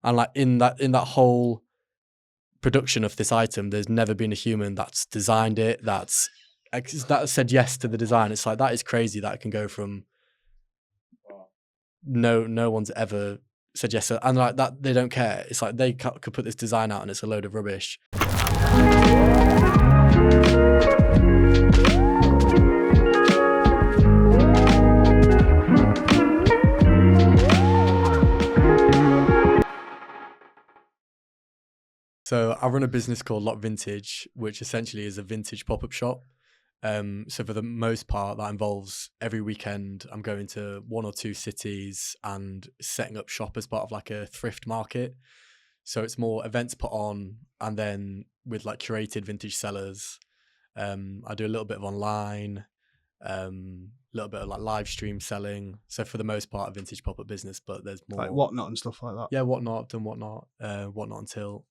And like in that whole production of this item, there's never been a human that's designed it, that said yes to the design. It's like, that is crazy that it can go from no one's ever said yes to, and like that they don't care. It's like they could put this design out and it's a load of rubbish. So I run a business called Lock Vintage, which essentially is a vintage pop-up shop. So for the most part, that involves every weekend I'm going to 1 or 2 cities and setting up shop as part of like a thrift market. So it's more events put on, and then with like curated vintage sellers. I do a little bit of online, a little bit of like live stream selling. So for the most part, a vintage pop-up business, but there's more like Whatnot and stuff like that. Yeah, Whatnot. I've done Whatnot, Whatnot until.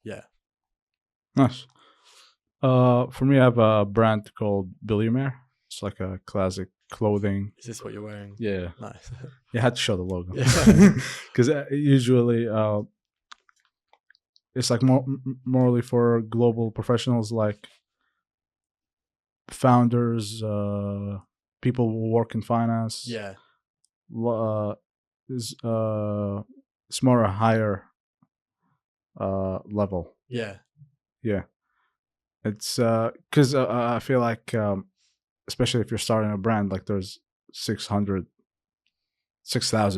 Yeah. Nice. For me, I have a brand called Bellumaire. It's like a classic clothing. Is this what you're wearing? Yeah. Nice. You had to show the logo. Yeah. Because usually it's like morally for global professionals, like founders, people who work in finance. Yeah. It's more a higher level. Yeah. Yeah. It's because I feel like especially if you're starting a brand, like there's 6,000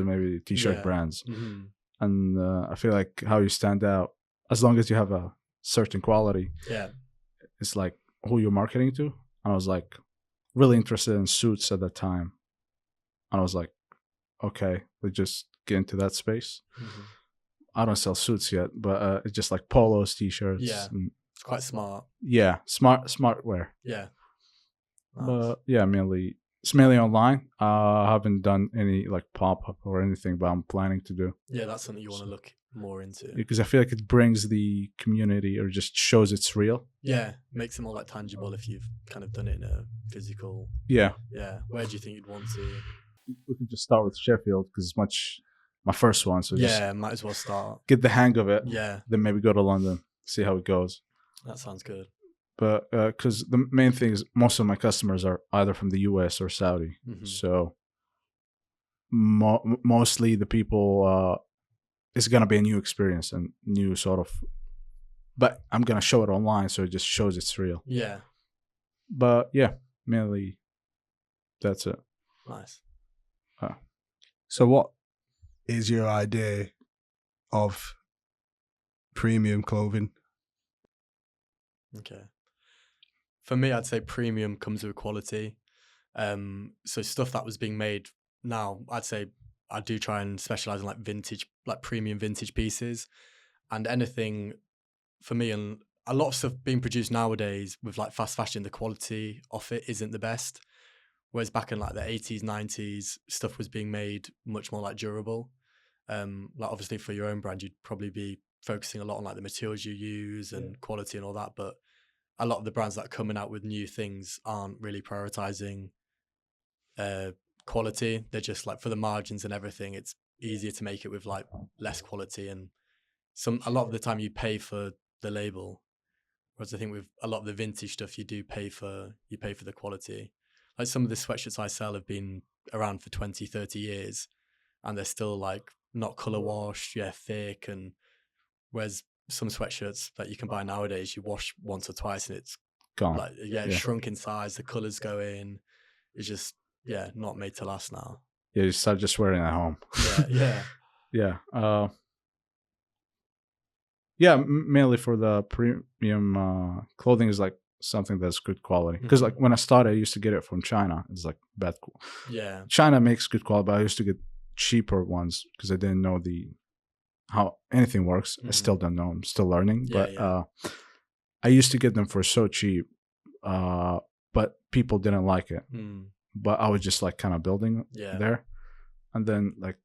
maybe t-shirt brands. Mm-hmm. And I feel like how you stand out, as long as you have a certain quality, it's like who you're marketing to. And I was like really interested in suits at that time, and I was like, okay, let's just get into that space. Mm-hmm. I don't sell suits yet, but it's just like polos, t-shirts. Yeah, it's quite smart. Yeah, smart wear. Yeah. Nice. But yeah, it's mainly online. I haven't done any like pop-up or anything, but I'm planning to do. Yeah, that's something you want to look more into. Because I feel like it brings the community, or just shows it's real. Yeah, makes it more like tangible if you've kind of done it in a physical. Yeah. Yeah. Where do you think you'd want to? We could just start with Sheffield because it's my first one. So yeah, might as well start. Get the hang of it. Yeah. Then maybe go to London, see how it goes. That sounds good. But because the main thing is most of my customers are either from the US or Saudi. Mm-hmm. So mostly the people, it's going to be a new experience and new sort of, but I'm going to show it online. So it just shows it's real. Yeah. But yeah, mainly that's it. Nice. So what is your idea of premium clothing? Okay. For me, I'd say premium comes with quality. So stuff that was being made now, I'd say I do try and specialize in like vintage, like premium vintage pieces, and anything for me. And a lot of stuff being produced nowadays with like fast fashion, the quality of it isn't the best. Whereas back in like the 80s, 90s, stuff was being made much more like durable. Like obviously for your own brand, you'd probably be focusing a lot on like the materials you use and quality and all that. But a lot of the brands that are coming out with new things aren't really prioritizing quality. They're just like, for the margins and everything, it's easier to make it with like less quality, and a lot of the time you pay for the label. Whereas I think with a lot of the vintage stuff, you pay for the quality. Like some of the sweatshirts I sell have been around for 20, 30 years, and they're still like not color washed, thick. And whereas some sweatshirts that you can buy nowadays, you wash once or twice and it's gone. Like, it's shrunk in size, the colors go in. It's just, not made to last now. Yeah, you start just wearing it at home. Yeah. Mainly for the premium clothing is like something that's good quality. Because like when I started, I used to get it from China. It's like bad. Yeah. China makes good quality, but I used to get cheaper ones because I didn't know how anything works. I still don't know. I'm still learning. I used to get them for so cheap, but people didn't like it. But I was just like kind of building there. And then like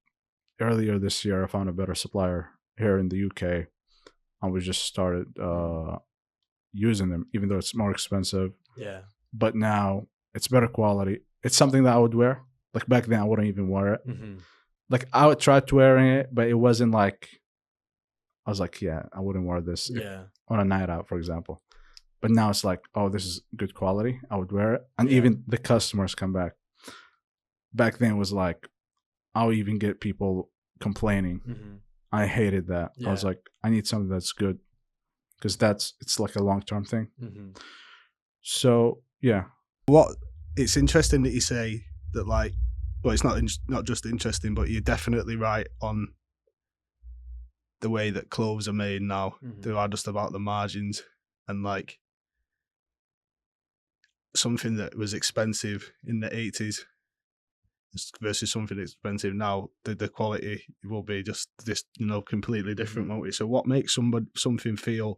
earlier this year, I found a better supplier here in the UK. And we just started using them, even though it's more expensive. Yeah. But now it's better quality. It's something that I would wear. Like back then, I wouldn't even wear it. like I tried wearing it, but it wasn't like I was like, yeah, I wouldn't wear this on a night out, for example. But now it's like, oh, this is good quality. I would wear it, and even the customers come back. Back then, it was like, I'll even get people complaining. Mm-hmm. I hated that. Yeah. I was like, I need something that's good, because it's like a long-term thing. Mm-hmm. So yeah, it's interesting that you say that, like, well, it's not just interesting, but you're definitely right on the way that clothes are made now. Mm-hmm. They are just about the margins, and like something that was expensive in the 80s versus something expensive now, the quality will be just this, completely different, won't it? So what makes something feel,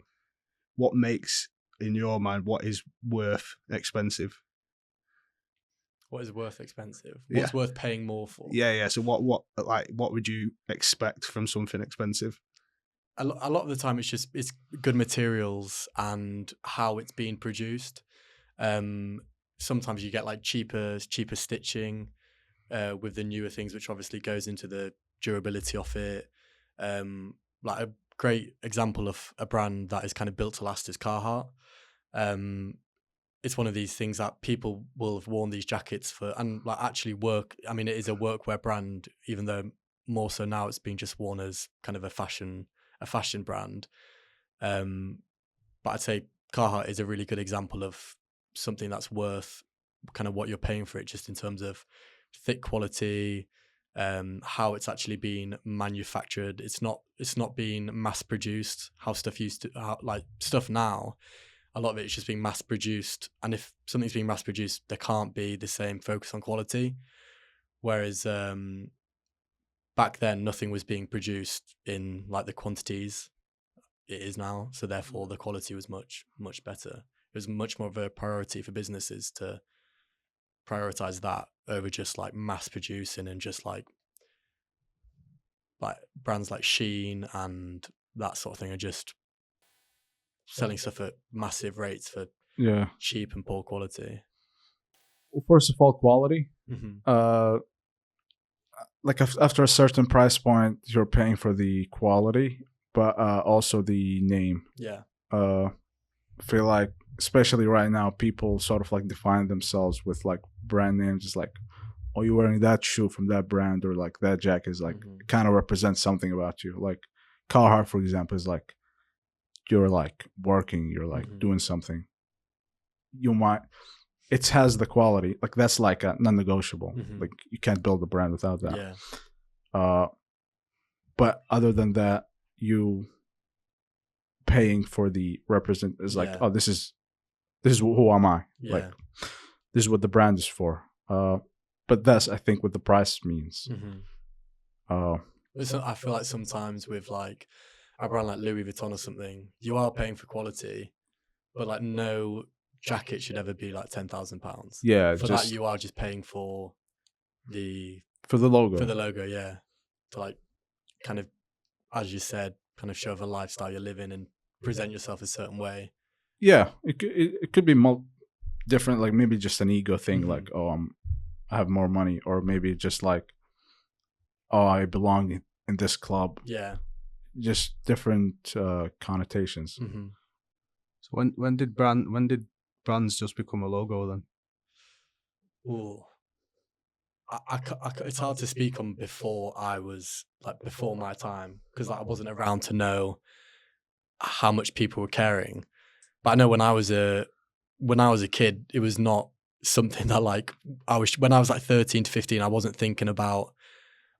what makes in your mind what is worth expensive? What is worth expensive? What's worth paying more for? Yeah. So what would you expect from something expensive? A lot of the time it's good materials and how it's being produced. Sometimes you get like cheaper stitching with the newer things, which obviously goes into the durability of it. Like a great example of a brand that is kind of built to last is Carhartt. It's one of these things that people will have worn these jackets for, and like actually work. I mean, it is a workwear brand, even though more so now it's been just worn as kind of a fashion brand. But I'd say Carhartt is a really good example of something that's worth kind of what you're paying for it, just in terms of thick quality, how it's actually been manufactured. It's not being mass produced. How stuff stuff now, a lot of it is just being mass produced. And if something's being mass produced, there can't be the same focus on quality. Whereas back then, nothing was being produced in like the quantities it is now. So therefore, the quality was much, much better. It was much more of a priority for businesses to prioritize that over just like mass producing, and just like brands like Shein and that sort of thing are just selling stuff at massive rates for cheap and poor quality. Well, first of all, quality. Mm-hmm. Like after a certain price point, you're paying for the quality, but also the name. Yeah. I feel like, especially right now, people sort of like define themselves with like brand names. It's like, oh, you're wearing that shoe from that brand, or like that jacket is like kind of represents something about you. Like Carhartt, for example, is like you're like working, you're like doing something. It has the quality, like that's like a non-negotiable. Like you can't build a brand without that. Yeah. But other than that, you paying for the represent is like, oh, this is who am I? Yeah. Like this is what the brand is for. But that's, I think, what the price means. I feel like sometimes with like a brand like Louis Vuitton or something, you are paying for quality, but like no jacket should ever be like £10,000. Yeah, for that you are just paying for the logo. For the logo, yeah, to like kind of, as you said, kind of show the lifestyle you're living and present yourself a certain way. Yeah, it could be different, like maybe just an ego thing, like, oh, I have more money, or maybe just like, oh, I belong in this club. Yeah, just different connotations. So when did brands just become a logo then? Ooh, it's hard to speak on before my time, because I wasn't around to know how much people were caring. But I know when I was a kid, it was not something that like when I was like 13 to 15, I wasn't thinking about,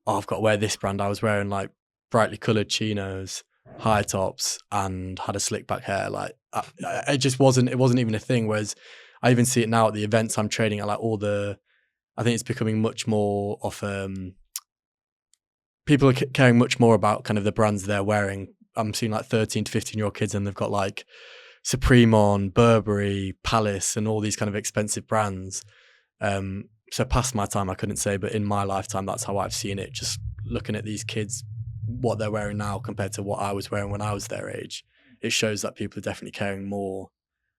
oh, I've got to wear this brand. I was wearing like brightly coloured chinos, high tops, and had a slick back hair. Like it just wasn't even a thing. Whereas I even see it now at the events I'm trading at, like I think it's becoming much more of people are caring much more about kind of the brands they're wearing. I'm seeing like 13 to 15-year-old kids, and they've got like Supreme on, Burberry, Palace, and all these kind of expensive brands. So past my time, I couldn't say, but in my lifetime, that's how I've seen it. Just looking at these kids, what they're wearing now compared to what I was wearing when I was their age, it shows that people are definitely caring more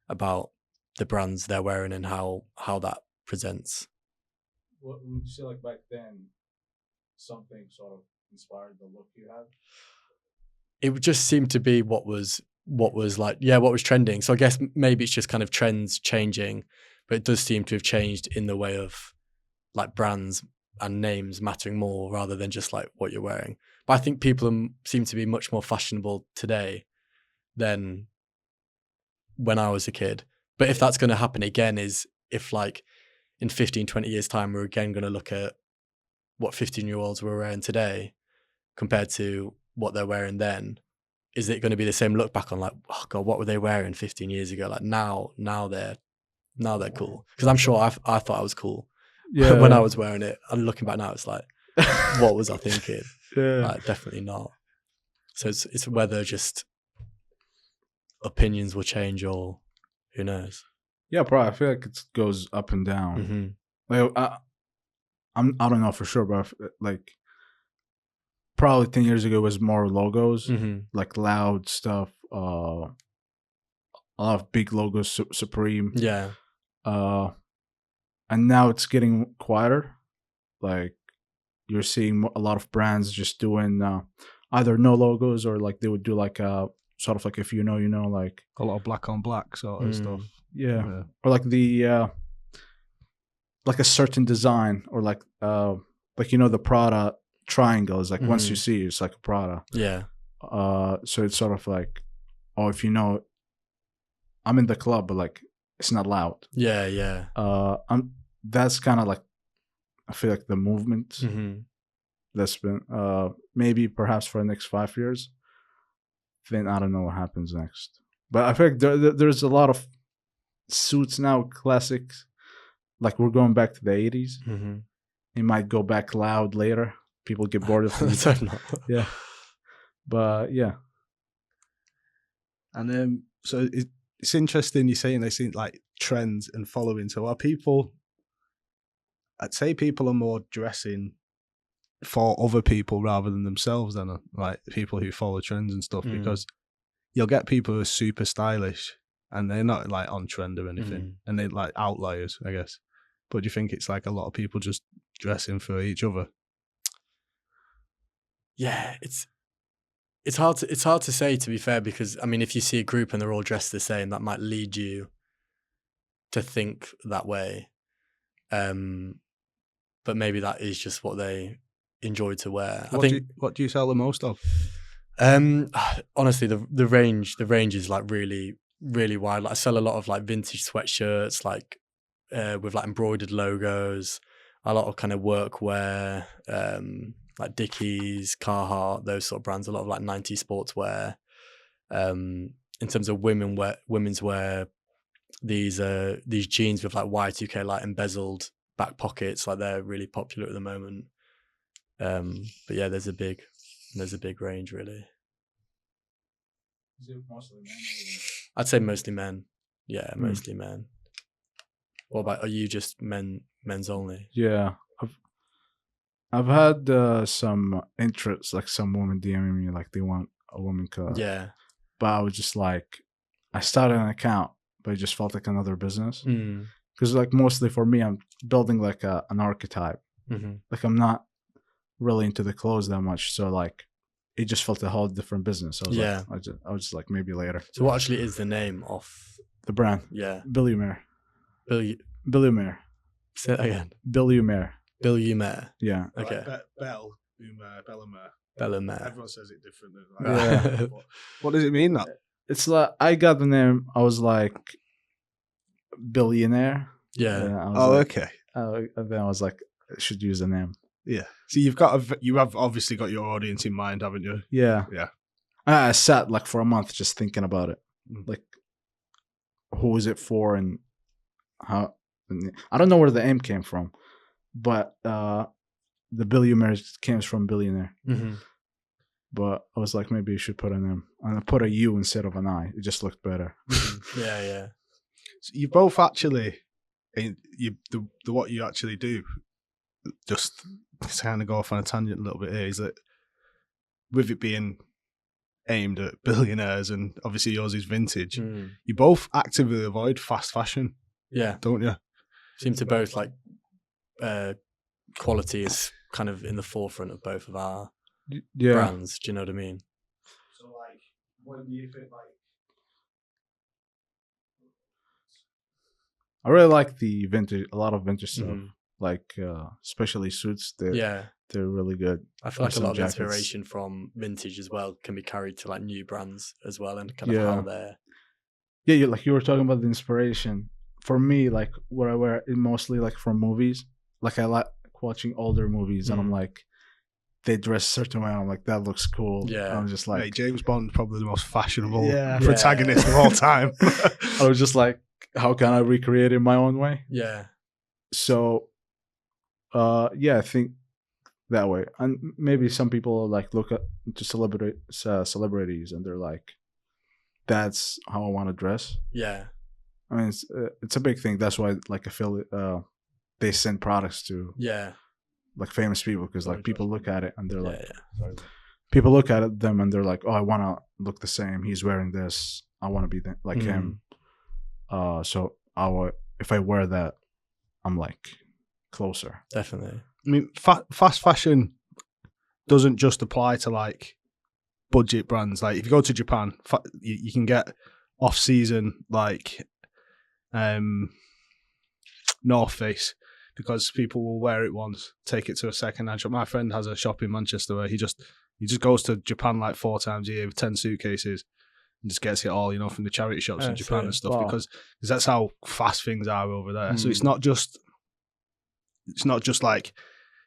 about the brands they're wearing and how that presents. What would you say, like back then, something sort of inspired the look you had? It just seemed to be what was like, what was trending. So I guess maybe it's just kind of trends changing, but it does seem to have changed in the way of like brands and names mattering more rather than just like what you're wearing. But I think people seem to be much more fashionable today than when I was a kid. But if that's going to happen again, is if like in 15, 20 years time, we're again going to look at what 15-year-olds were wearing today compared to what they're wearing then, is it going to be the same look back on like, oh God, what were they wearing 15 years ago? Like now they're cool. Because I'm sure I thought I was cool when I was wearing it. And looking back now, it's like, what was I thinking? Like, definitely not. So it's whether just opinions will change or who knows. Yeah, probably. I feel like it goes up and down. Like I don't know for sure, but like probably 10 years ago was more logos, like loud stuff, a lot of big logos, Supreme. Yeah. And now it's getting quieter. Like you're seeing a lot of brands just doing either no logos or like they would do like a sort of like if you know, like a lot of black on black sort of stuff. Yeah. Or like the like a certain design or like the Prada triangle is like once you see it, it's like a Prada. Yeah. So it's sort of like, oh, if you know, I'm in the club, but like it's not loud. Yeah, yeah. That's kind of like, I feel like the movement that's been maybe perhaps for the next 5 years. Then I don't know what happens next. But I feel like there's a lot of suits now, classics. Like we're going back to the 80s. It might go back loud later. People get bored of it. Yeah. But yeah. And so it's interesting you're saying they seem like trends and following. So are people, I'd say people are more dressing for other people rather than themselves than like people who follow trends and stuff, because you'll get people who are super stylish and they're not like on trend or anything and they're like outliers, I guess. But do you think it's like a lot of people just dressing for each other? Yeah, it's hard to say, to be fair, because I mean, if you see a group and they're all dressed the same, that might lead you to think that way. But maybe that is just what they enjoy to wear. What do you sell the most of? Honestly, the range is like really, really wide. Like I sell a lot of like vintage sweatshirts, like with like embroidered logos, a lot of kind of workwear, like Dickies, Carhartt, those sort of brands, a lot of like 90s sportswear. In terms of women's wear, these jeans with like Y2K like embezzled back pockets, like they're really popular at the moment. But yeah, there's a big range really. Is it mostly men? I'd say mostly men. Yeah, mostly men. What about, are you just men's only? Yeah. I've had some interest, like some women DMing me like they want a woman cut. Yeah. But I was just like, I started an account, but it just felt like another business. Because like mostly for me, I'm building like an archetype. Like I'm not really into the clothes that much, so like it just felt a whole different business. I was like, I was just like maybe later. So what actually is the name of the brand? Yeah, Bellumaire. Bellumaire. Say that again. Bellumaire. Bellumaire. Yeah. Okay. Like Bellumaire. Bellumaire. Everyone says it differently. Like, what does it mean? That it's like I got the name. I was like billionaire. Yeah. Okay. And then I was like, I should use the name. Yeah. So you have obviously got your audience in mind, haven't you? Yeah. Yeah. I sat like for a month just thinking about it, like who is it for and how. I don't know where the name came from, but the Bellumaire came from billionaire. But I was like, maybe you should put a name, and I put a U instead of an I. It just looked better. Yeah. So you both actually, what you actually do, just to kind of go off on a tangent a little bit here, is that with it being aimed at billionaires and obviously yours is vintage, you both actively avoid fast fashion. Yeah. Don't you? Seem to both like quality is kind of in the forefront of both of our Yeah. brands. Do you know what I mean? So, like, what do you think, like? I really like the vintage, a lot of vintage stuff, Mhm. like especially suits. Yeah. They're really good. I feel like a Some lot of jackets. inspiration from vintage as well can be carried to like new brands as well, and kind of Yeah. how they're. Yeah, you were talking about the inspiration. For me, like what I wear, it mostly like from movies. Like I like watching older movies, and I'm like, they dress a certain way. And I'm like, that looks cool. Yeah. I'm just like, Hey, James Bond's probably the most fashionable Yeah. protagonist of all time. I was just like, how can I recreate it in my own way? Yeah. So, yeah, I think that way. And maybe some people like look at to celebrities, and they're like, that's how I want to dress. Yeah. I mean, it's a big thing. That's why, like, I feel they send products to Yeah. like famous people, because like people look at it and they're like, Yeah. people look at them and they're like, oh, I want to look the same. He's wearing this. I want to be like him. So if I wear that, I'm like closer. Definitely. I mean, fast fashion doesn't just apply to like budget brands. Like if you go to Japan, you can get off-season like North Face, because people will wear it once, take it to a second-hand shop. My friend has a shop in Manchester where he just goes to Japan like 4 times a year with 10 suitcases and just gets it all, you know, from the charity shops in Japan and stuff. Wow. because that's how fast things are over there. So it's not just like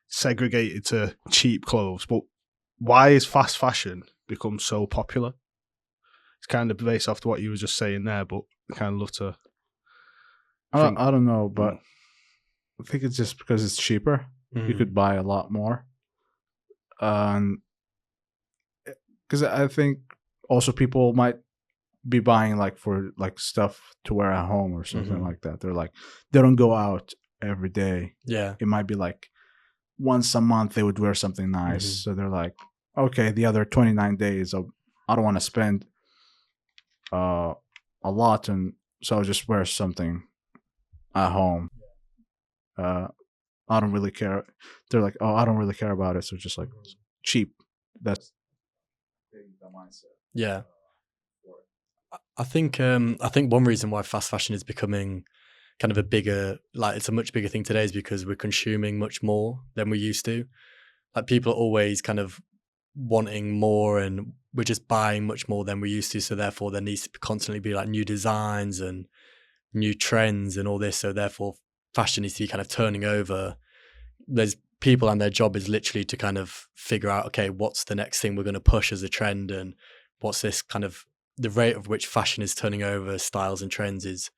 segregated to cheap clothes. But why is fast fashion become so popular? It's kind of based off to what you were just saying there, but I kind of love to. I don't know, but I think it's just because it's cheaper. You could buy a lot more. Because I think also people might be buying like for like stuff to wear at home or something like that. They're like, they don't go out every day. Yeah. It might be like once a month they would wear something nice. So they're like, okay, the other 29 days I don't want to spend a lot, and so I'll just wear something at home. I don't really care. They're like, oh, I don't really care about it. So just like cheap. That's the mindset. Yeah. I think one reason why fast fashion is becoming kind of a bigger, like it's a much bigger thing today, is because we're consuming much more than we used to. Like people are always kind of wanting more, and we're just buying much more than we used to. So therefore there needs to constantly be like new designs and new trends and all this. So therefore fashion needs to be kind of turning over. There's people, and their job is literally to kind of figure out, okay, what's the next thing we're going to push as a trend, and what's this kind of, the rate of which fashion is turning over styles and trends is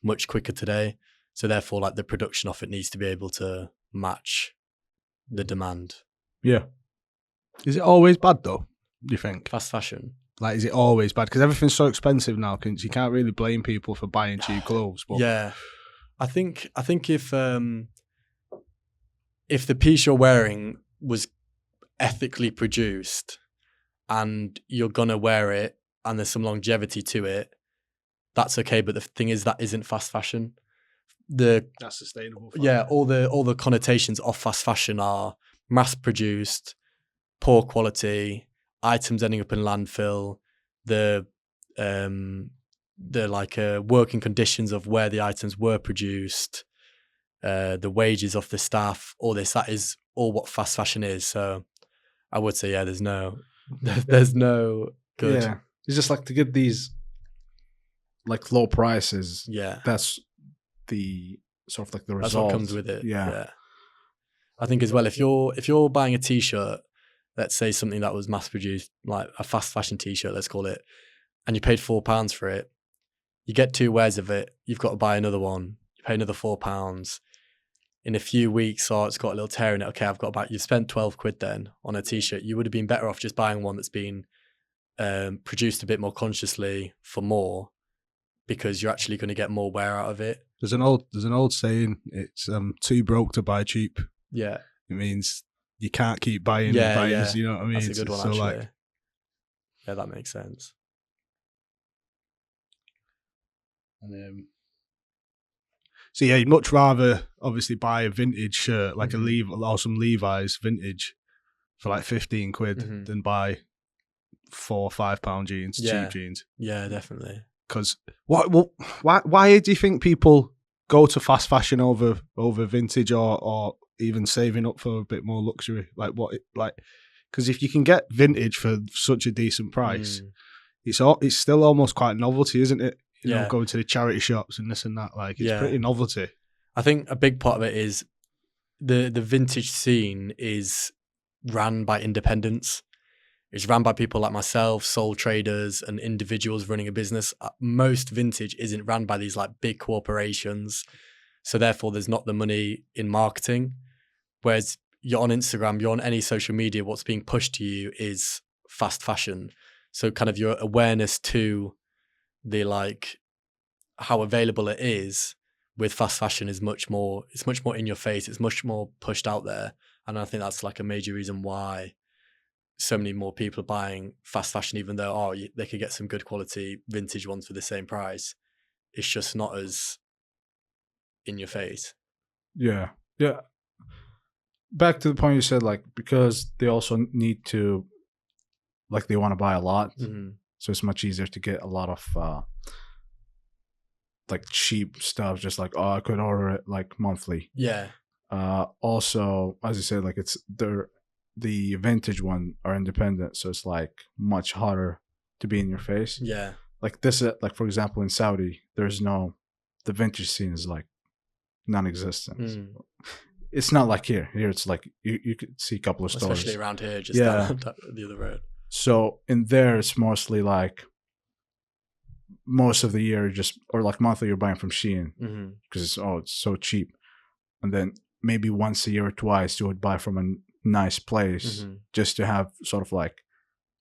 much quicker today. So therefore like the production of it needs to be able to match the demand. Yeah. Is it always bad though, do you think? Fast fashion. Like, is it always bad? Because everything's so expensive now. You can't really blame people for buying cheap clothes. But Yeah. I think if the piece you're wearing was ethically produced and you're gonna wear it and there's some longevity to it, that's okay. But the thing is, that isn't fast fashion. that's sustainable. Yeah, all the connotations of fast fashion are mass produced, poor quality, items ending up in landfill, the working conditions of where the items were produced, the wages of the staff, all this, that is all what fast fashion is. So I would say, yeah, there's no good. Yeah. It's just like to get these like low prices. Yeah. That's the sort of like the result. That's what comes with it. Yeah. I think as well, if you're buying a t-shirt, let's say something that was mass produced, like a fast fashion t-shirt, let's call it, and you paid £4 for it, you get 2 wears of it, you've got to buy another one, you pay another £4. In a few weeks, or it's got a little tear in it, okay, you've spent 12 quid then on a t-shirt. You would have been better off just buying one that's been produced a bit more consciously for more, because you're actually going to get more wear out of it. There's an old saying, it's too broke to buy cheap. Yeah. It means you can't keep buying Yeah. you know what I mean? That's a good one, so actually. like, yeah, that makes sense. So yeah, you'd much rather obviously buy a vintage shirt like or some Levi's vintage for like 15 quid than buy £4 or £5 jeans, cheap jeans. Yeah, definitely. Because why do you think people go to fast fashion over vintage or even saving up for a bit more luxury? Because if you can get vintage for such a decent price, it's still almost quite novelty, isn't it? You know, going to the charity shops and this and that. Like, it's pretty novelty. I think a big part of it is the vintage scene is ran by independents. It's ran by people like myself, sole traders and individuals running a business. Most vintage isn't ran by these like big corporations. So therefore there's not the money in marketing. Whereas you're on Instagram, you're on any social media, what's being pushed to you is fast fashion. So kind of your awareness to the like how available it is with fast fashion is much more in your face. It's much more pushed out there. And I think that's like a major reason why so many more people are buying fast fashion, even though they could get some good quality vintage ones for the same price. It's just not as in your face. Yeah. Back to the point you said, like, because they also need to, like, they want to buy a lot, so it's much easier to get a lot of like cheap stuff. Just like, I could order it like monthly. Yeah. Also, as you said, like, it's the vintage one are independent, so it's like much harder to be in your face. Yeah. Like this, like for example, in Saudi, the vintage scene is like non-existent. It's not like here. Here it's like you could see a couple of stores, especially around here, just down the other road. So in there, it's mostly like most of the year, or like monthly, you're buying from Shein because it's so cheap, and then maybe once a year or twice you would buy from a nice place just to have sort of like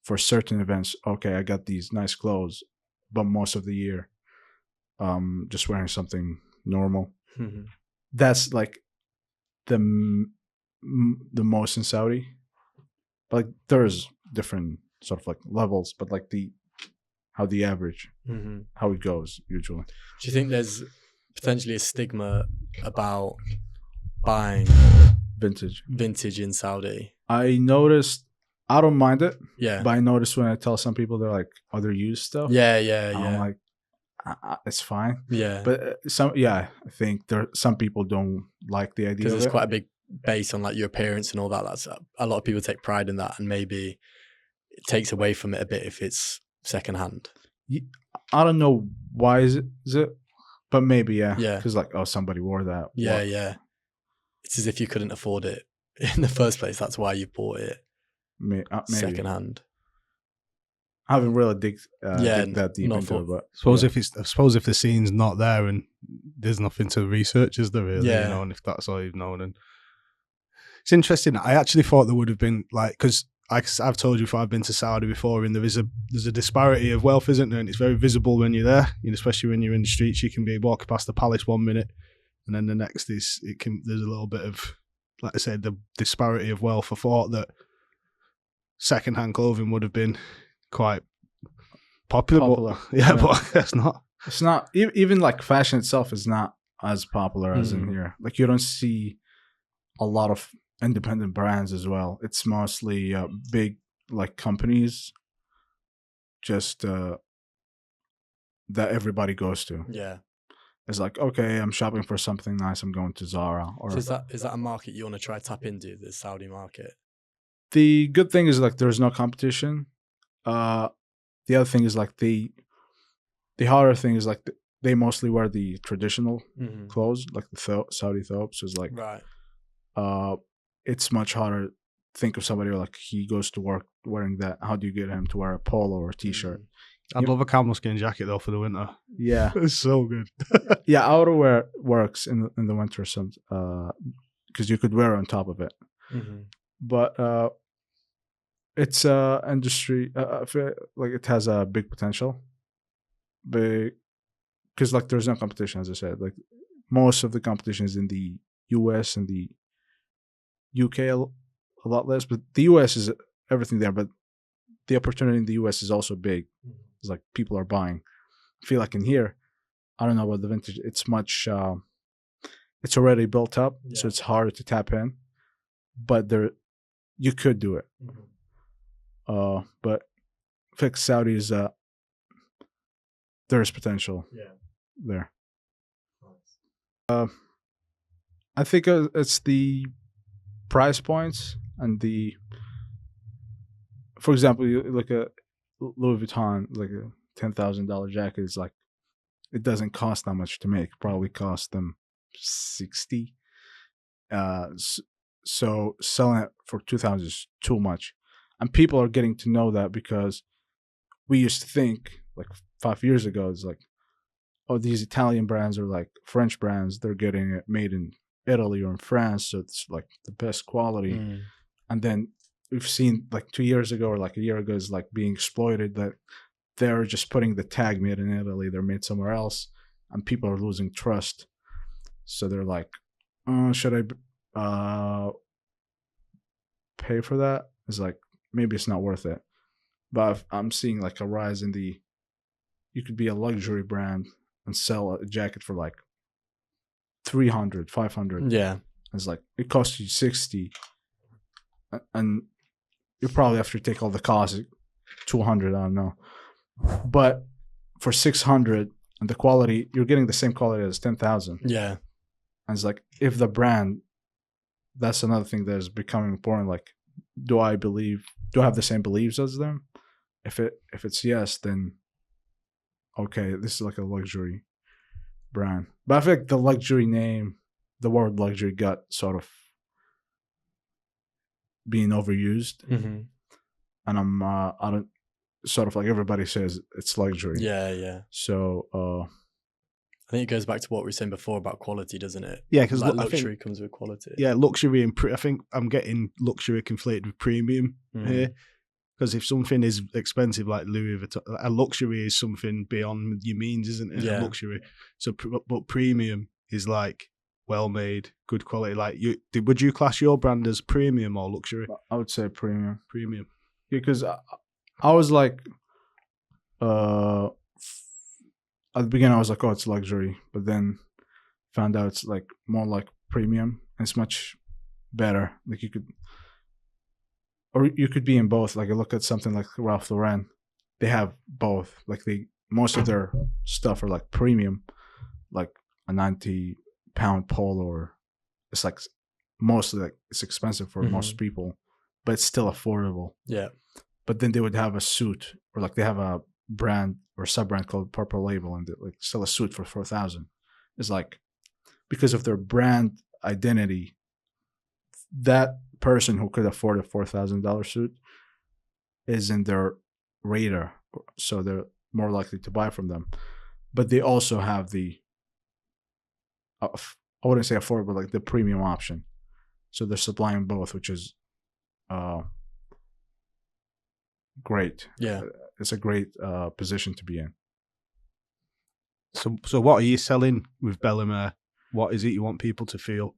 for certain events. Okay, I got these nice clothes, but most of the year, just wearing something normal. That's like the most in Saudi. But like there's different sort of like levels, but like how the average, how it goes usually. Do you think there's potentially a stigma about buying vintage in Saudi? I noticed. I don't mind it. Yeah. But I noticed when I tell some people they're like other used stuff. Yeah. I'm like, it's fine. Yeah. But I think some people don't like the idea. Because there's quite a big base on like your appearance and all that. That's a lot of people take pride in that, and maybe it takes away from it a bit if it's secondhand. I don't know why is it, but maybe yeah. Because like, somebody wore that. Yeah. It's as if you couldn't afford it in the first place. That's why you bought it maybe secondhand. I haven't really dig that deep into it, but I suppose if the scene's not there and there's nothing to research, is there really? Yeah. You know, and if that's all you've known, and it's interesting. I actually thought there would have been like, because I've told you before, I've been to Saudi before, and there's a disparity of wealth, isn't there? And it's very visible when you're there, especially when you're in the streets. You can be walking past the palace 1 minute, and then the next there's a little bit of, like I said, the disparity of wealth. I thought that secondhand clothing would have been quite popular. Yeah, but I guess not. It's not even like fashion itself is not as popular as in here. Like you don't see a lot of independent brands as well. It's mostly big like companies, just that everybody goes to. Yeah. It's like, okay, I'm shopping for something nice, I'm going to Zara. Or so is that a market you want to try to tap into, the Saudi market? The good thing is like there's no competition. The other thing is like the harder thing is like they mostly wear the traditional clothes, like the Saudi thobe. So it's like, right. It's much harder. Think of somebody like he goes to work wearing that. How do you get him to wear a polo or a t-shirt? I'd love a camel skin jacket though for the winter. Yeah, it's so good. Yeah, outerwear works in the winter, some because you could wear it on top of it. But it's industry. I feel like it has a big potential, because like there's no competition, as I said. Like most of the competition is in the US and the UK a lot less, but the US is everything there. But the opportunity in the US is also big. It's like people are buying. I feel like in here, I don't know about the vintage. It's much it's already built up, so Yeah. it's harder to tap in. But you could do it. But fix Saudi is there's potential Yeah. there. Nice. I think it's the price points and for example, you look at Louis Vuitton, like a $10,000 jacket is like, it doesn't cost that much to make. Probably cost them 60. So selling it for 2,000 is too much, and people are getting to know that, because we used to think like 5 years ago, it's like, oh, these Italian brands or like French brands, they're getting it made in Italy or in France, so it's like the best quality. And then we've seen like 2 years ago or like a year ago is like being exploited, that they're just putting the tag made in Italy, they're made somewhere else, and people are losing trust. So they're like, should I pay for that? It's like, maybe it's not worth it. But I'm seeing like a rise in you could be a luxury brand and sell a jacket for like 300, 500. Yeah. It's like, it costs you 60, and you probably have to take all the costs, 200, I don't know. But for 600, and the quality, you're getting the same quality as 10,000. Yeah. And it's like, if the brand, that's another thing that is becoming important. Like, do I have the same beliefs as them? If it's yes, then okay, this is like a luxury brand. But I feel like the luxury name, the word luxury, got sort of being overused. Mm-hmm. And I don't, sort of like everybody says it's luxury. Yeah, yeah. So I think it goes back to what we were saying before about quality, doesn't it? Yeah, because like luxury comes with quality. Yeah, luxury and I think I'm getting luxury conflated with premium here. Because if something is expensive like Louis Vuitton, a luxury is something beyond your means, isn't it? Yeah. A luxury. So, but premium is like well made, good quality. Like, would you class your brand as premium or luxury? I would say premium. Premium. Because I was like, at the beginning I was like, oh, it's luxury, but then found out it's like more like premium. And it's much better. Like, you could be in both. Like, I look at something like Ralph Lauren, they have both. Like, most of their stuff are like premium, like a 90-pound polo, or it's like mostly like it's expensive for most people, but it's still affordable. Yeah. But then they would have a suit, or like they have a brand or sub-brand called Purple Label, and they like sell a suit for 4,000. It's like, because of their brand identity, that person who could afford a $4,000 suit is in their radar, so they're more likely to buy from them. But they also have the I wouldn't say affordable, like the premium option. So they're supplying both, which is great. Yeah. It's a great position to be in. So what are you selling with Bellumaire? What is it you want people to feel?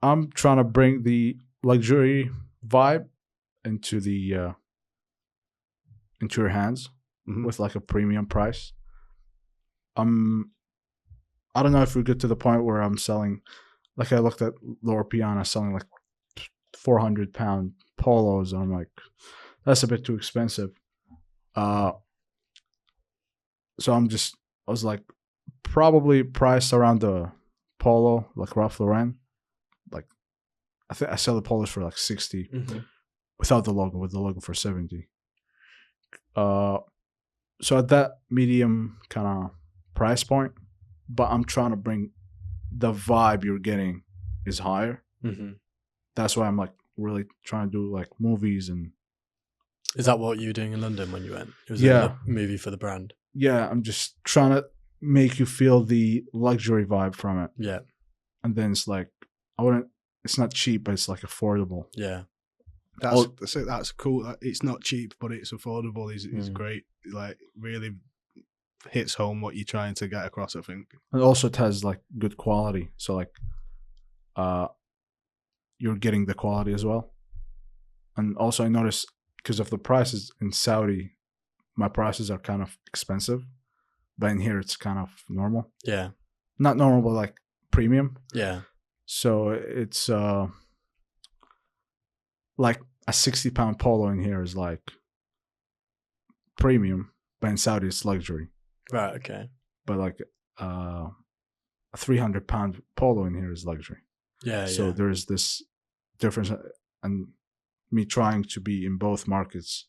I'm trying to bring the luxury vibe into your hands with like a premium price. I don't know if we get to the point where I'm selling, like, I looked at Laura Piana selling like 400-pound polos, and I'm like, that's a bit too expensive. So I was like, probably priced around the polo, like Ralph Lauren. Like, I think I sell the polos for like 60 without the logo, with the logo for 70. So at that medium kind of price point, but I'm trying to bring the vibe you're getting is higher. That's why I'm like really trying to do like movies. And is that what you were doing in London when you went? It was Yeah. a movie for the brand. Yeah, I'm just trying to make you feel the luxury vibe from it. Yeah. And then it's like, it's not cheap, but it's like affordable. Yeah. That's cool. It's not cheap, but it's affordable. Is great. Like, really hits home what you're trying to get across, I think. And also it has like good quality. So like, you're getting the quality as well. And also I noticed, because of the prices in Saudi, my prices are kind of expensive, but in here it's kind of normal. Yeah. Not normal, but like premium. Yeah. So it's like a 60-pound polo in here is like premium, but in Saudi it's luxury. Right. Okay. But like a 300-pound polo in here is luxury. Yeah. So yeah. there's this difference, and me trying to be in both markets.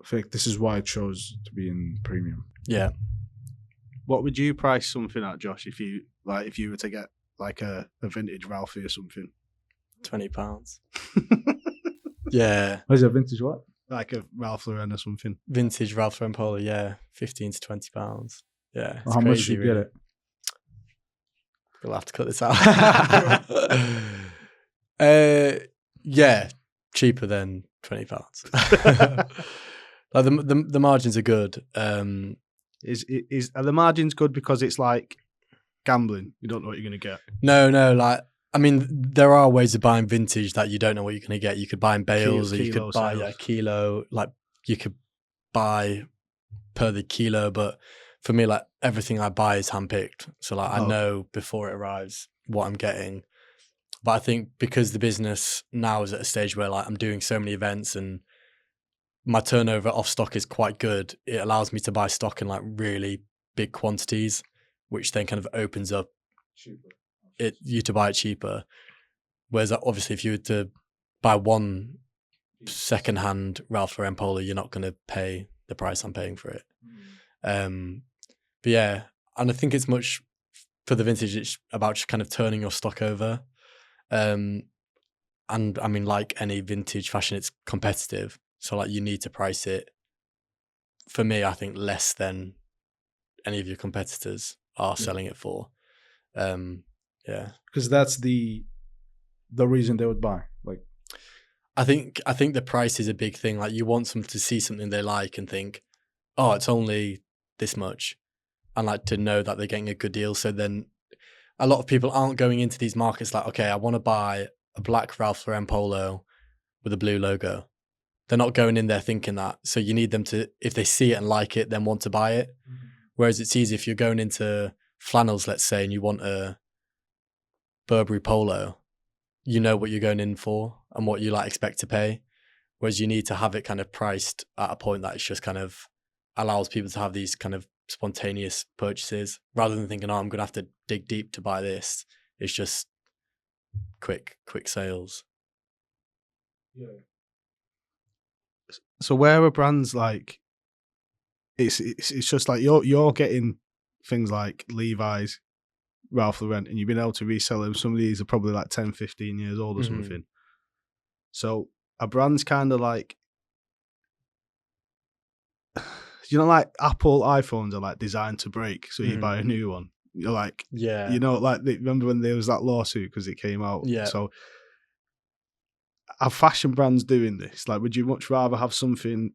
I think this is why I chose to be in premium. Yeah. What would you price something at, Josh, if you were to get like a vintage Ralphie or something? £20. Yeah. What is a vintage what? Like a Ralph Lauren or something. Vintage Ralph Lauren polo. Yeah. £15 to £20. Yeah. It's How crazy, much you really. get it? We'll have to cut this out. Yeah, cheaper than £20. Like the margins are good. Are the margins good because it's like gambling? You don't know what you're going to get. No. Like, I mean, there are ways of buying vintage that you don't know what you're going to get. You could buy in bales, or you could buy a kilo. Like, you could buy per the kilo, but for me, like, everything I buy is handpicked. So like, I know before it arrives what I'm getting. But I think because the business now is at a stage where like I'm doing so many events and my turnover off stock is quite good, it allows me to buy stock in like really big quantities, which then kind of opens up you to buy it cheaper. Whereas obviously if you were to buy one secondhand Ralph Lauren polo, you're not going to pay the price I'm paying for it. But yeah, and I think it's much for the vintage, it's about just kind of turning your stock over. And I mean, like any vintage fashion, it's competitive. So like you need to price it, for me, I think less than any of your competitors are selling it for. Yeah. Because that's the reason they would buy. Like, I think the price is a big thing. Like you want them to see something they like and think, oh, it's only this much. And like to know that they're getting a good deal. So then a lot of people aren't going into these markets like, okay, I want to buy a black Ralph Lauren polo with a blue logo. They're not going in there thinking that. So you need them to, if they see it and like it, then want to buy it. Mm-hmm. Whereas it's easy if you're going into flannels, let's say, and you want a Burberry polo, you know what you're going in for and what you like expect to pay. Whereas you need to have it kind of priced at a point that it's just kind of allows people to have these kind of spontaneous purchases rather than thinking, oh, I'm going to have to dig deep to buy this. It's just quick sales. Yeah. So where are brands like? It's just like you're getting things like Levi's, Ralph Lauren, and you've been able to resell them. Some of these are probably like 10, 15 years old or something. So a brand's kind of like, you know, like Apple iPhones are like designed to break, so you buy a new one. You're like, yeah, you know, like remember when there was that lawsuit because it came out? Yeah. So are fashion brands doing this? Like, would you much rather have something?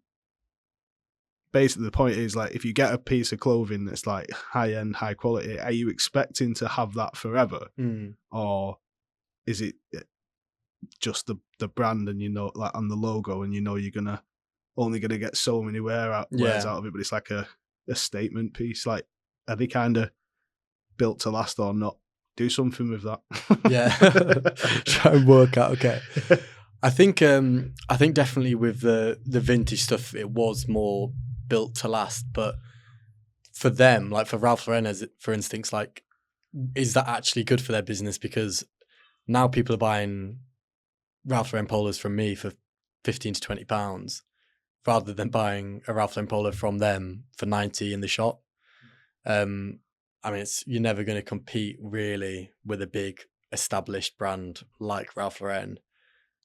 Basically, the point is like, if you get a piece of clothing that's like high end, high quality, are you expecting to have that forever, or is it just the brand and you know, like on the logo, and you know you're only gonna get so many wears out of it, but it's like a statement piece. Like, are they kind of built to last or not? Do something with that. Yeah, try and work out. Okay, I think definitely with the vintage stuff, it was more built to last. But for them, like for Ralph Lauren, for instance, like, is that actually good for their business? Because now people are buying Ralph Lauren polos from me for £15 to £20 rather than buying a Ralph Lauren polo from them for 90 in the shop. I mean, you're never going to compete really with a big established brand like Ralph Lauren.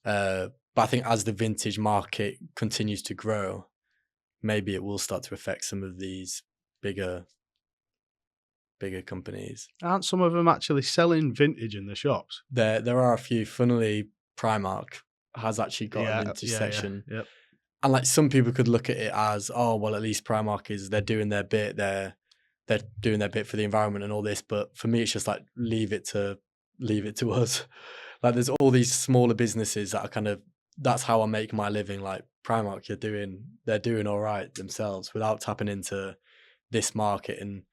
But I think as the vintage market continues to grow, maybe it will start to affect some of these bigger companies. Aren't some of them actually selling vintage in the shops? There are a few. Funnily, Primark has actually got a vintage section. Yeah. Yep. And like some people could look at it as, oh, well, at least Primark they're doing their bit. They're doing their bit for the environment and all this. But for me, it's just like, leave it to us. Like there's all these smaller businesses that are kind of, that's how I make my living. Like Primark, they're doing all right themselves without tapping into this market. And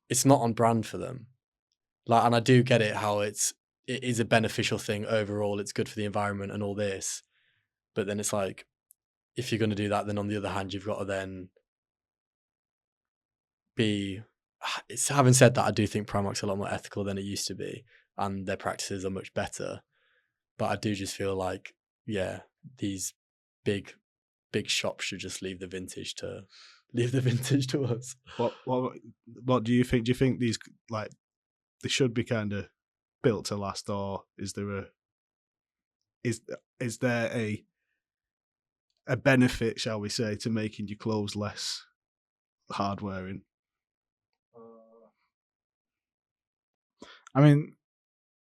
it's not on brand for them. Like, and I do get it how it is a beneficial thing overall. It's good for the environment and all this, but then it's like, if you're going to do that, then on the other hand, you've got to then be. It's, having said that, I do think Primark's a lot more ethical than it used to be, and their practices are much better. But I do just feel like, yeah, these big shops should just leave the vintage to us. What do you think? Do you think these, like, they should be kind of built to last, or is there a benefit, shall we say, to making your clothes less hard wearing? I mean,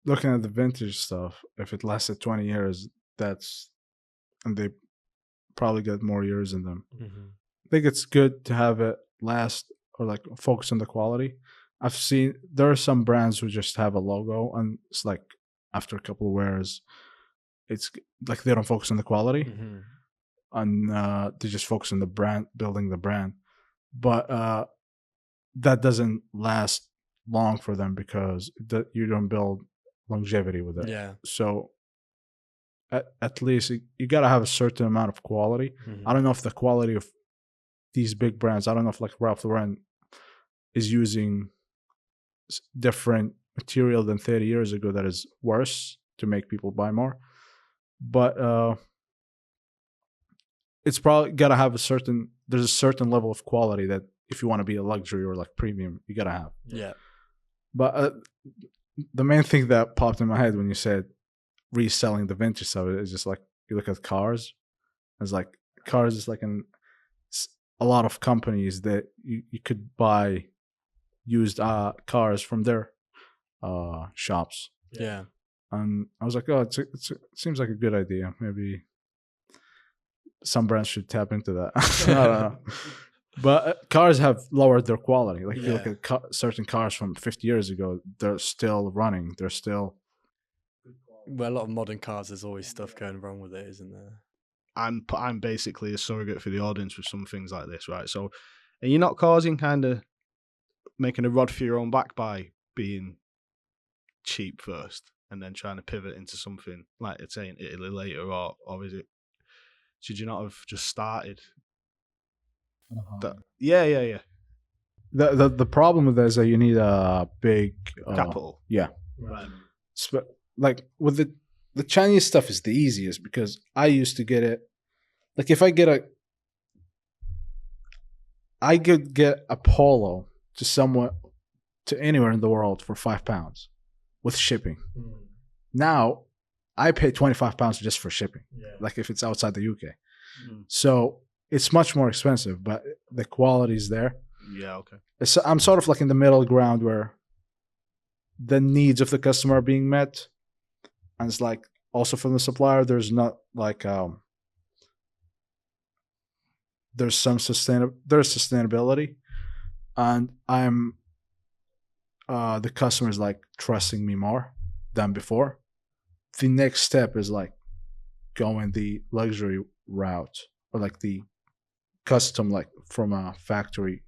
looking at the vintage stuff, if it lasted 20 years, and they probably get more years in them. Mm-hmm. I think it's good to have it last, or like focus on the quality. I've seen there are some brands who just have a logo, and it's like after a couple of wears, it's like they don't focus on the quality, Mm-hmm. and they just focus on the brand, building the brand. But that doesn't last long for them because you don't build longevity with it. Yeah. So at least you got to have a certain amount of quality. Mm-hmm. I don't know if the quality of these big brands, I don't know if like Ralph Lauren is using different material than 30 years ago that is worse to make people buy more. But it's probably got to have there's a certain level of quality that if you want to be a luxury or like premium, you got to have. Yeah. But the main thing that popped in my head when you said reselling the vintage stuff is just like, you look at cars. It's like cars is like a lot of companies that you could buy used cars from their shops. Yeah. And I was like, oh, it seems like a good idea. Maybe some brands should tap into that. I don't know. But cars have lowered their quality. Like if you look at certain cars from 50 years ago, they're still running. They're still. Well, a lot of modern cars, there's always stuff going wrong with it, isn't there? I'm basically a surrogate for the audience with some things like this, right? So, are you not causing kind of making a rod for your own back by being cheap first and then trying to pivot into something like, let's say, in Italy later, or is it? Should you not have just started? Yeah. The problem with that is that you need a big capital. Yeah. Right. Like with the Chinese stuff is the easiest because I used to get it. Like if I could get a polo to anywhere in the world for £5 with shipping. Now I pay £25 just for shipping. Yeah. Like if it's outside the UK. So it's much more expensive, but the quality is there. Yeah, okay. So I'm sort of like in the middle ground where the needs of the customer are being met. And it's like also from the supplier, there's not like there's some sustainability, and I'm the customer is like trusting me more than before. The next step is like going the luxury route or like the custom, like from a factory,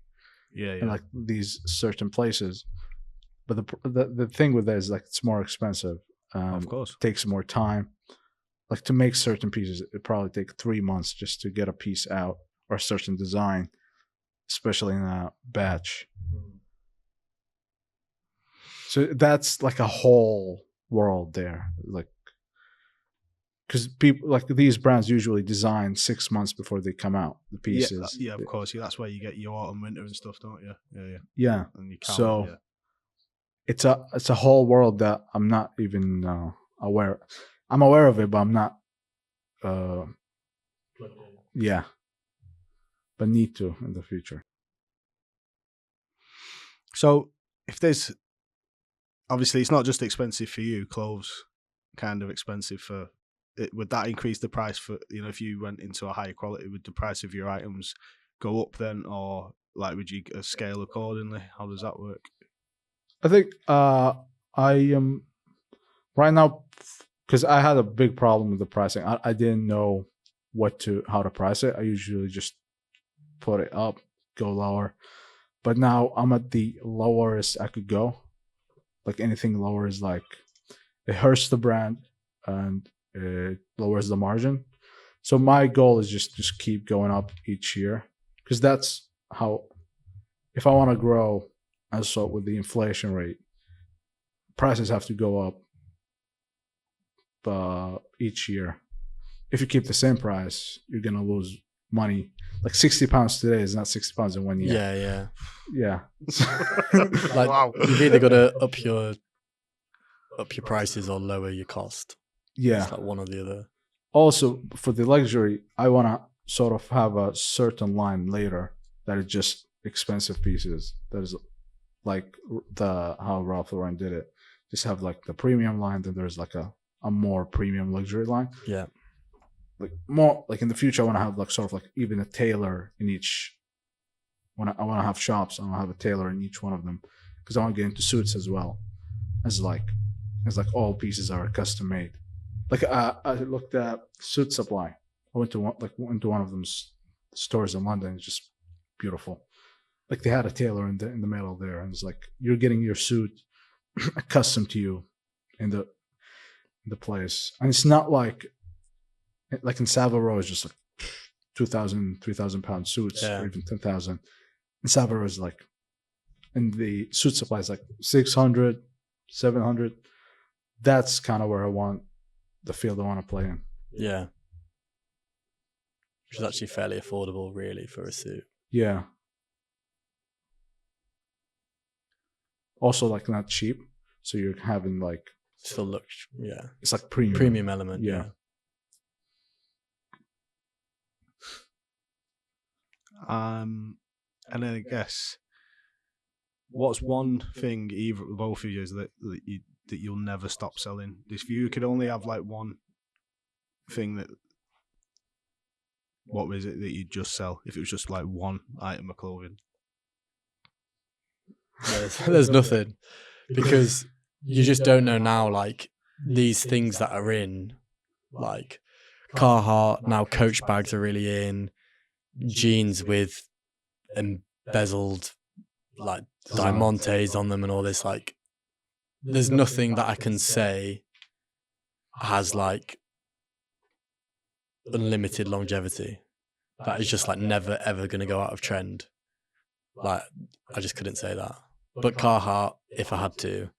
and like these certain places. But the thing with that is like it's more expensive. Of course, it takes more time. Like to make certain pieces, it probably take 3 months just to get a piece out or a certain design, especially in a batch. So that's like a whole world there, like because people like these brands usually design 6 months before they come out. The pieces, yeah, of course, yeah. That's where you get your autumn, winter, and stuff, don't you? Yeah. And you count, it's a whole world that I'm not even aware. I'm aware of it, but I'm not. Yeah, but need to in the future. So if there's obviously it's not just expensive for you, clothes kind of expensive for it. Would that increase the price for, if you went into a higher quality, would the price of your items go up then, or like would you scale accordingly? How does that work? I think I am right now because I had a big problem with the pricing. I didn't know how to price it. I usually just put it up, go lower. But now I'm at the lowest I could go. Like anything lower is like it hurts the brand and it lowers the margin. So my goal is just keep going up each year, because that's how, if I want to grow, as so with the inflation rate, prices have to go up each year. If you keep the same price, you're gonna lose money. Like £60 today is not £60 in 1 year. Yeah. Like Wow. you've either got to up your prices or lower your cost. Yeah. It's like one or the other. Also, for the luxury, I want to sort of have a certain line later that is just expensive pieces. That is like how Ralph Lauren did it. Just have like the premium line, then there's like a more premium luxury line. Yeah. Like more like in the future, I want to have like sort of like even a tailor in each. When I want to have shops, I want to have a tailor in each one of them, because I want to get into suits as well, as like all pieces are custom made. Like I looked at Suit Supply. I went to one of them stores in London. It's just beautiful. Like they had a tailor in the middle there, and it's like you're getting your suit accustomed to you in the place, and it's not like in Savile Row is just like 2,000, 3,000 pound suits, or even 10,000. In Savile Row is like, and the Suit Supply is like 600, 700. That's kind of where I want the field I want to play in. Yeah. Which is actually fairly affordable, really, for a suit. Yeah. Also, like not cheap, so you're having like still look, it's like premium element. Yeah. And then I guess, what's one thing either both of you that you'll never stop selling? If you could only have like one thing what was it that you'd just sell if it was just like one item of clothing? There's nothing, because you just don't know now, like these things that are in, like Carhartt, now Coach bags are really in, jeans with embezzled like diamantes on them and all this. Like there's nothing that I can say has like unlimited longevity. That is just like never ever going to go out of trend. Like I just couldn't say that. But Carhartt, if I had to,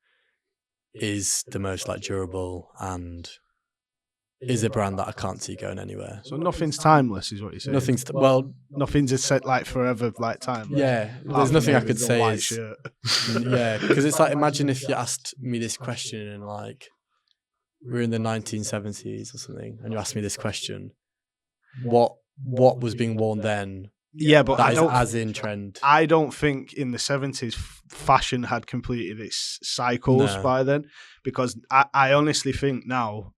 is the most like durable and is a brand that I can't see going anywhere. So nothing's timeless, is what you're saying? Nothing's a set like forever, like timeless. Yeah, there's nothing I could say. Shirt. Yeah, because it's like, imagine if you asked me this question and like we're in the 1970s or something, and you asked me this question, what was being worn then? Yeah, but that is as in trend. I don't think in the 70s fashion had completed its cycles by then, because I honestly think now,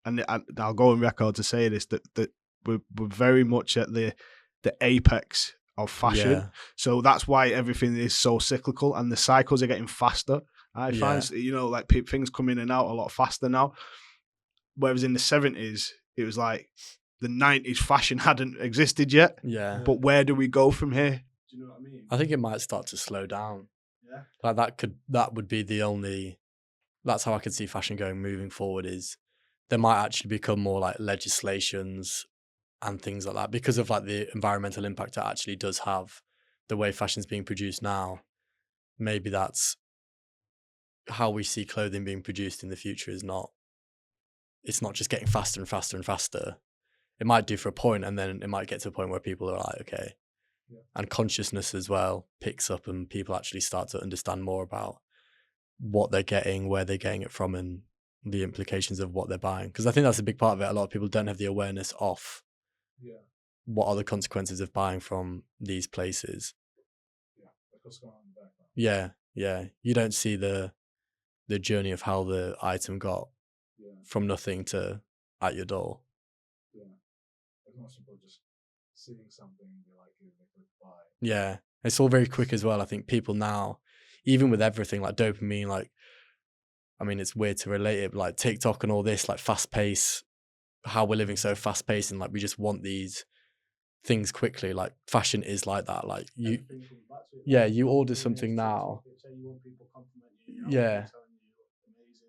and I'll go on record to say this, that we're very much at the apex of fashion. Yeah. So that's why everything is so cyclical, and the cycles are getting faster. I find, like things come in and out a lot faster now. Whereas in the 70s, it was like the 90s fashion hadn't existed yet. Yeah. But where do we go from here? Do you know what I mean? I think it might start to slow down. Yeah. Like that would be the only, that's how I could see fashion going moving forward, is there might actually become more like legislations and things like that because of like the environmental impact it actually does have, the way fashion's being produced now. Maybe that's how we see clothing being produced in the future. It's not just getting faster and faster and faster. It might do for a point, and then it might get to a point where people are like, okay. Yeah. And consciousness as well picks up, and people actually start to understand more about what they're getting, where they're getting it from, and the implications of what they're buying. Because I think that's a big part of it. A lot of people don't have the awareness of what are the consequences of buying from these places. Yeah, like what's going on in the background. Yeah. You don't see the journey of how the item got from nothing to at your door. Yeah. Like most people just seeing something they like it, they could buy. Yeah. It's all very quick as well. I think people now, even with everything like dopamine, like, I mean, it's weird to relate it, but like TikTok and all this, like fast pace, how we're living so fast paced, and like we just want these things quickly. Like fashion is like that. Like you order something now. Yeah.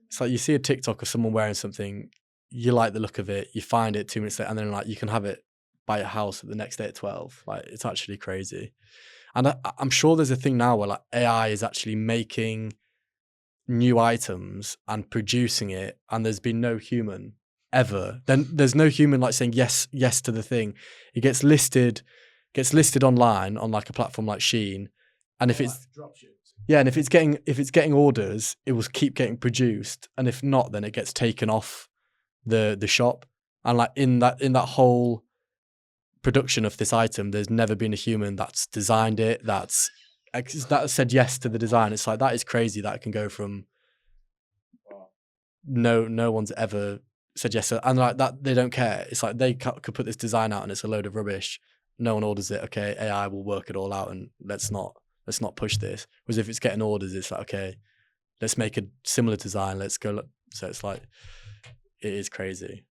It's like you see a TikTok of someone wearing something, you like the look of it, you find it 2 minutes later, and then like you can have it by your house the next day at 12. Like it's actually crazy. And I'm sure there's a thing now where like AI is actually making new items and producing it, and there's been no human ever. Then there's no human like saying yes to the thing. It gets listed online on like a platform like Shein, and if it's and if it's getting orders, it will keep getting produced, and if not, then it gets taken off the shop. And like in that whole production of this item, there's never been a human that's designed it, that said yes to the design. It's like, that is crazy that it can go from no one's ever said yes to, and like that they don't care. It's like they could put this design out and it's a load of rubbish, no one orders it, okay, AI will work it all out and let's not push this. Whereas if it's getting orders, it's like, okay, let's make a similar design, let's go. So it's like, it is crazy.